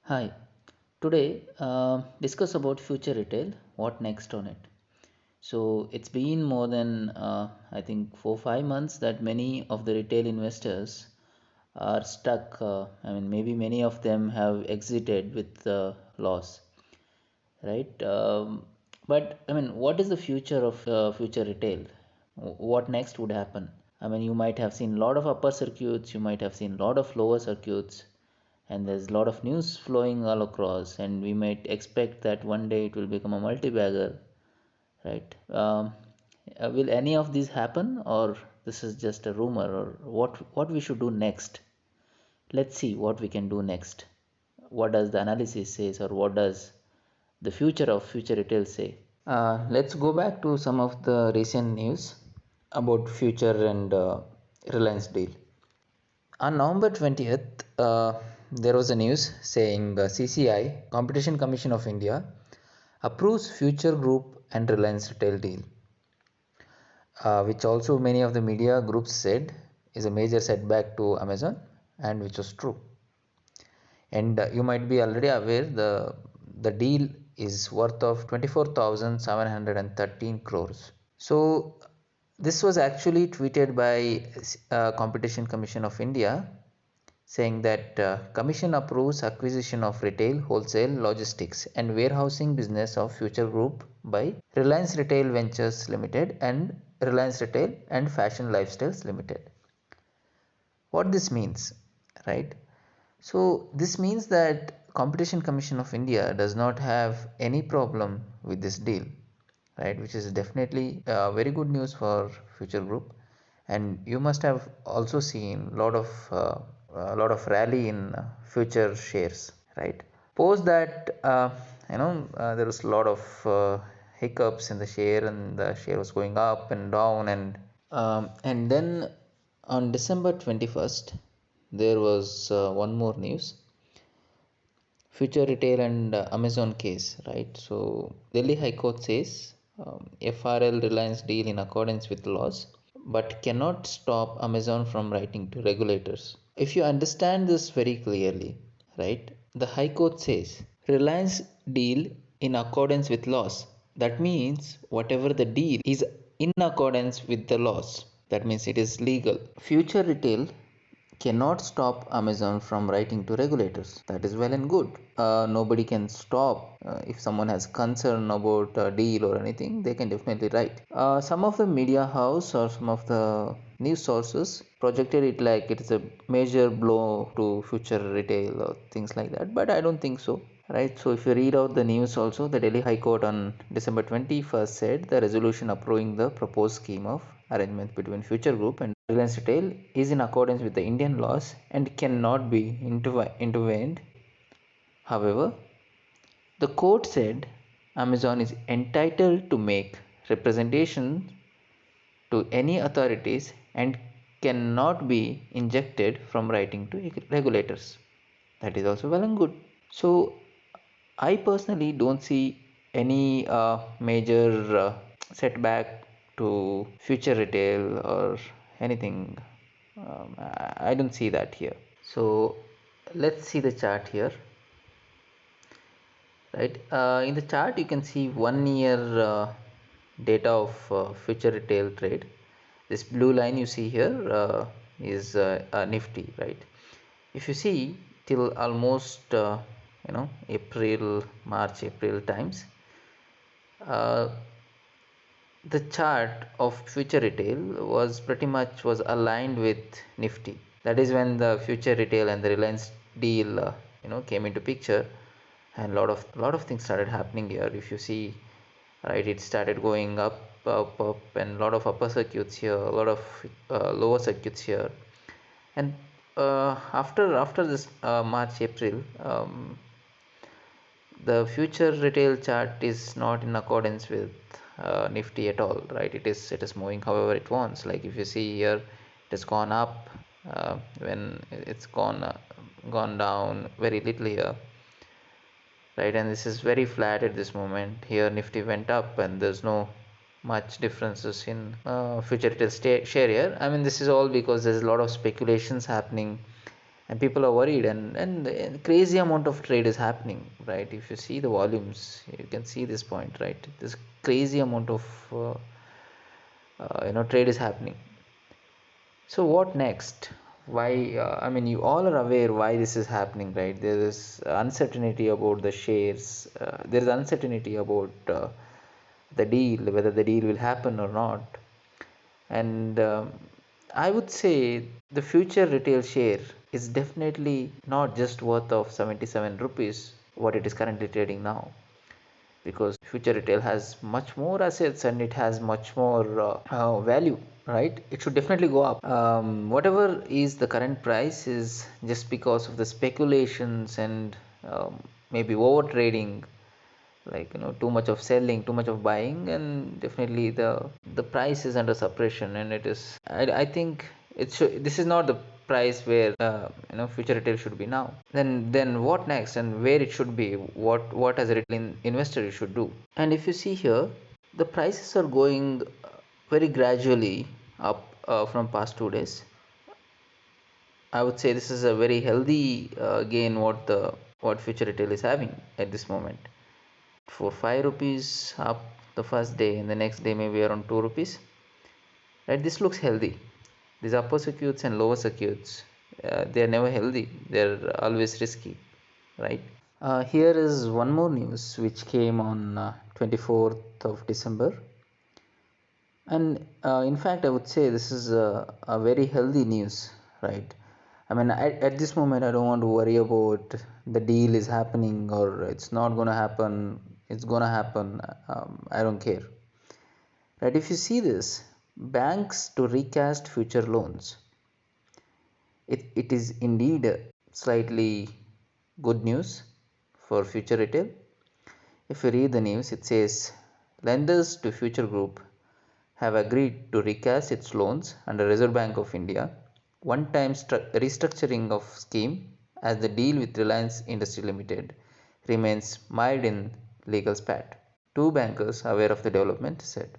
Hi, today discuss about future retail. What next on it? So it's been more than I think 4 5 months that many of the retail investors are stuck. Maybe many of them have exited with loss, right? But what is the future of future retail? What next would happen? You might have seen a lot of upper circuits, you might have seen a lot of lower circuits, and there's a lot of news flowing all across, and we might expect that one day it will become a multi-bagger, right? Will any of these happen, or this is just a rumor, or what we should do next? Let's see what we can do next. What does the analysis says, or what does the future of future retail say? Let's go back to some of the recent news about future and Reliance deal. On November 20th, there was a news saying CCI, Competition Commission of India, approves Future Group and Reliance Retail deal, which also many of the media groups said is a major setback to Amazon, and which was true. And you might be already aware the deal is worth of 24,713 crores. So this was actually tweeted by Competition Commission of India saying that Commission approves acquisition of retail, wholesale, logistics and warehousing business of Future Group by Reliance Retail Ventures Limited and Reliance Retail and Fashion Lifestyles Limited. What this means, right? So this means that Competition Commission of India does not have any problem with this deal, right? Which is definitely very good news for Future Group. And you must have also seen a lot of rally in Future shares, right? Post that, there was a lot of hiccups in the share, and the share was going up and down, and then on December 21st, there was one more news, Future Retail and Amazon case, right? So Delhi High Court says FRL Reliance deal in accordance with laws, but cannot stop Amazon from writing to regulators. If you understand this very clearly, right? The High Court says Reliance deal in accordance with laws. That means whatever the deal is in accordance with the laws. That means it is legal. Future Retail cannot stop Amazon from writing to regulators. That is well and good. Nobody can stop if someone has concern about a deal or anything. They can definitely write. Some of the media house or some of the news sources projected it like it is a major blow to future retail or things like that. But I don't think so. Right, so if you read out the news also, the Delhi High Court on December 21st said the resolution approving the proposed scheme of arrangement between Future Group and Reliance Retail is in accordance with the Indian laws and cannot be intervened. However, the court said Amazon is entitled to make representation to any authorities and cannot be injected from writing to regulators. That is also well and good. So I personally don't see any major setback to future retail or anything. I don't see that here. So let's see the chart here, right? In the chart, you can see 1 year data of future retail trade. This blue line you see here is Nifty, right? If you see till almost April, March, April times, uh, the chart of future retail was pretty much was aligned with Nifty. That is when the future retail and the Reliance deal came into picture, and lot of things started happening here. If you see, right, it started going up, and a lot of upper circuits here, a lot of lower circuits here, and after this March April, the future retail chart is not in accordance with Nifty at all, right? It is moving however it wants. Like if you see here, it has gone up when it's gone down very little here, right? And this is very flat at this moment. Here Nifty went up, and there's no much differences in future retail share here. This is all because there's a lot of speculations happening and people are worried, and crazy amount of trade is happening, right? If you see the volumes, you can see this point, right? This crazy amount of trade is happening. So what next? Why? I mean, you all are aware why this is happening, right? There is uncertainty about the shares. There is uncertainty about the deal, whether the deal will happen or not. And I would say the future retail share is definitely not just worth of 77 rupees, what it is currently trading now, because future retail has much more assets and it has much more value, right? It should definitely go up. Whatever is the current price is just because of the speculations and maybe over trading, like too much of selling, too much of buying, and definitely the price is under suppression, and it is, I think it should, this is not the price where future retail should be now. Then what next, and where it should be, what as a retail investor you should do. And if you see here, the prices are going very gradually up from past 2 days. I would say this is a very healthy gain what future retail is having at this moment. For 5 rupees up the first day, and the next day maybe around 2 rupees, right? This looks healthy. These upper circuits and lower circuits, they are never healthy, they're always risky, right? Here is one more news which came on 24th of December, and in fact I would say this is a very healthy news, right? I mean, at this moment I don't want to worry about the deal is happening or it's not going to happen. It's going to happen. I don't care, right? If you see this, banks to recast future loans, it is indeed slightly good news for future retail. If you read the news, it says lenders to Future Group have agreed to recast its loans under Reserve Bank of India one-time restructuring of scheme, as the deal with Reliance Industry Limited remains mired in legal spat. Two bankers aware of the development said.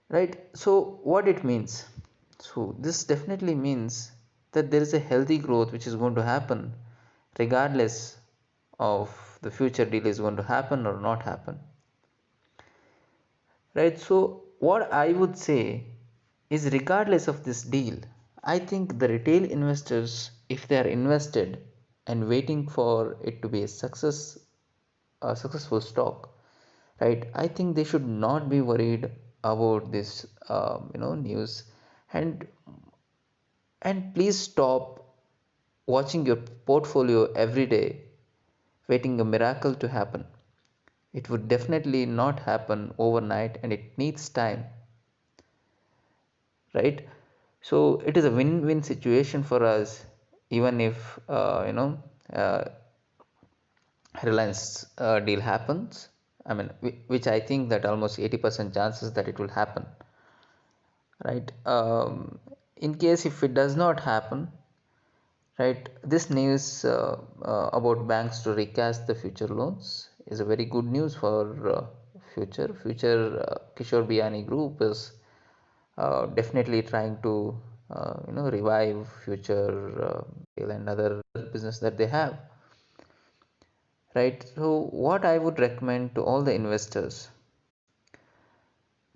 Right. So what it means? So this definitely means that there is a healthy growth which is going to happen regardless of the future deal is going to happen or not happen, right? So what I would say is, regardless of this deal, I think the retail investors, if they are invested and waiting for it to be a successful stock, right? I think they should not be worried about this news, and please stop watching your portfolio every day waiting a miracle to happen. It would definitely not happen overnight, and it needs time, right? So it is a win-win situation for us, even if uh, Reliance deal happens. I mean, which I think that almost 80% chances that it will happen, right? In case if it does not happen, right, this news about banks to recast the future loans is a very good news for future Kishore Biyani group is definitely trying to revive future and other business that they have, right? So what I would recommend to all the investors,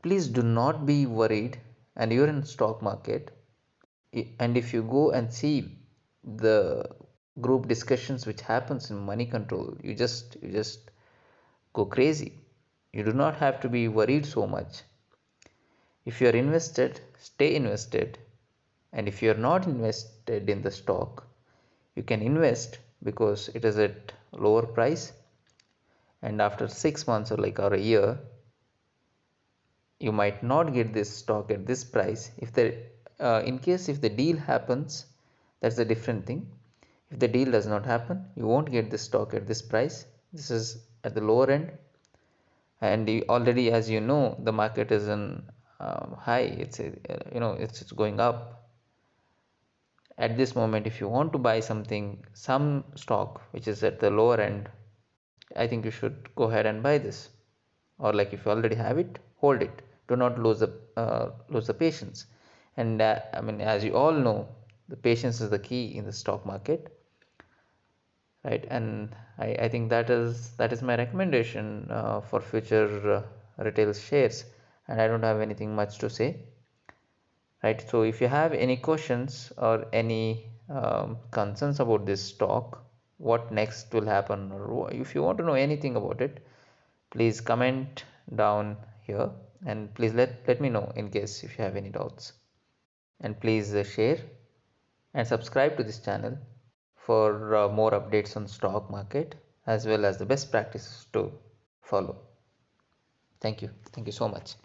please do not be worried, and you're in stock market, and if you go and see the group discussions which happens in money control, you just go crazy. You do not have to be worried so much. If you are invested, stay invested, and if you are not invested in the stock, you can invest because it is at lower price, and after 6 months or a year, you might not get this stock at this price. If the in case if the deal happens, that's a different thing. If the deal does not happen, you won't get this stock at this price. This is at the lower end, and already, as you know, the market is in high. It's going up at this moment. If you want to buy some stock which is at the lower end, I think you should go ahead and buy this, or like if you already have it, hold it. Do not lose the patience. And I mean, as you all know, The patience is the key in the stock market, right? And I think that is my recommendation for future retail shares, and I don't have anything much to say, right? So if you have any questions or any concerns about this stock, what next will happen, or if you want to know anything about it, please comment down here, and please let me know in case if you have any doubts, and please share and subscribe to this channel for more updates on stock market as well as the best practices to follow. Thank you so much.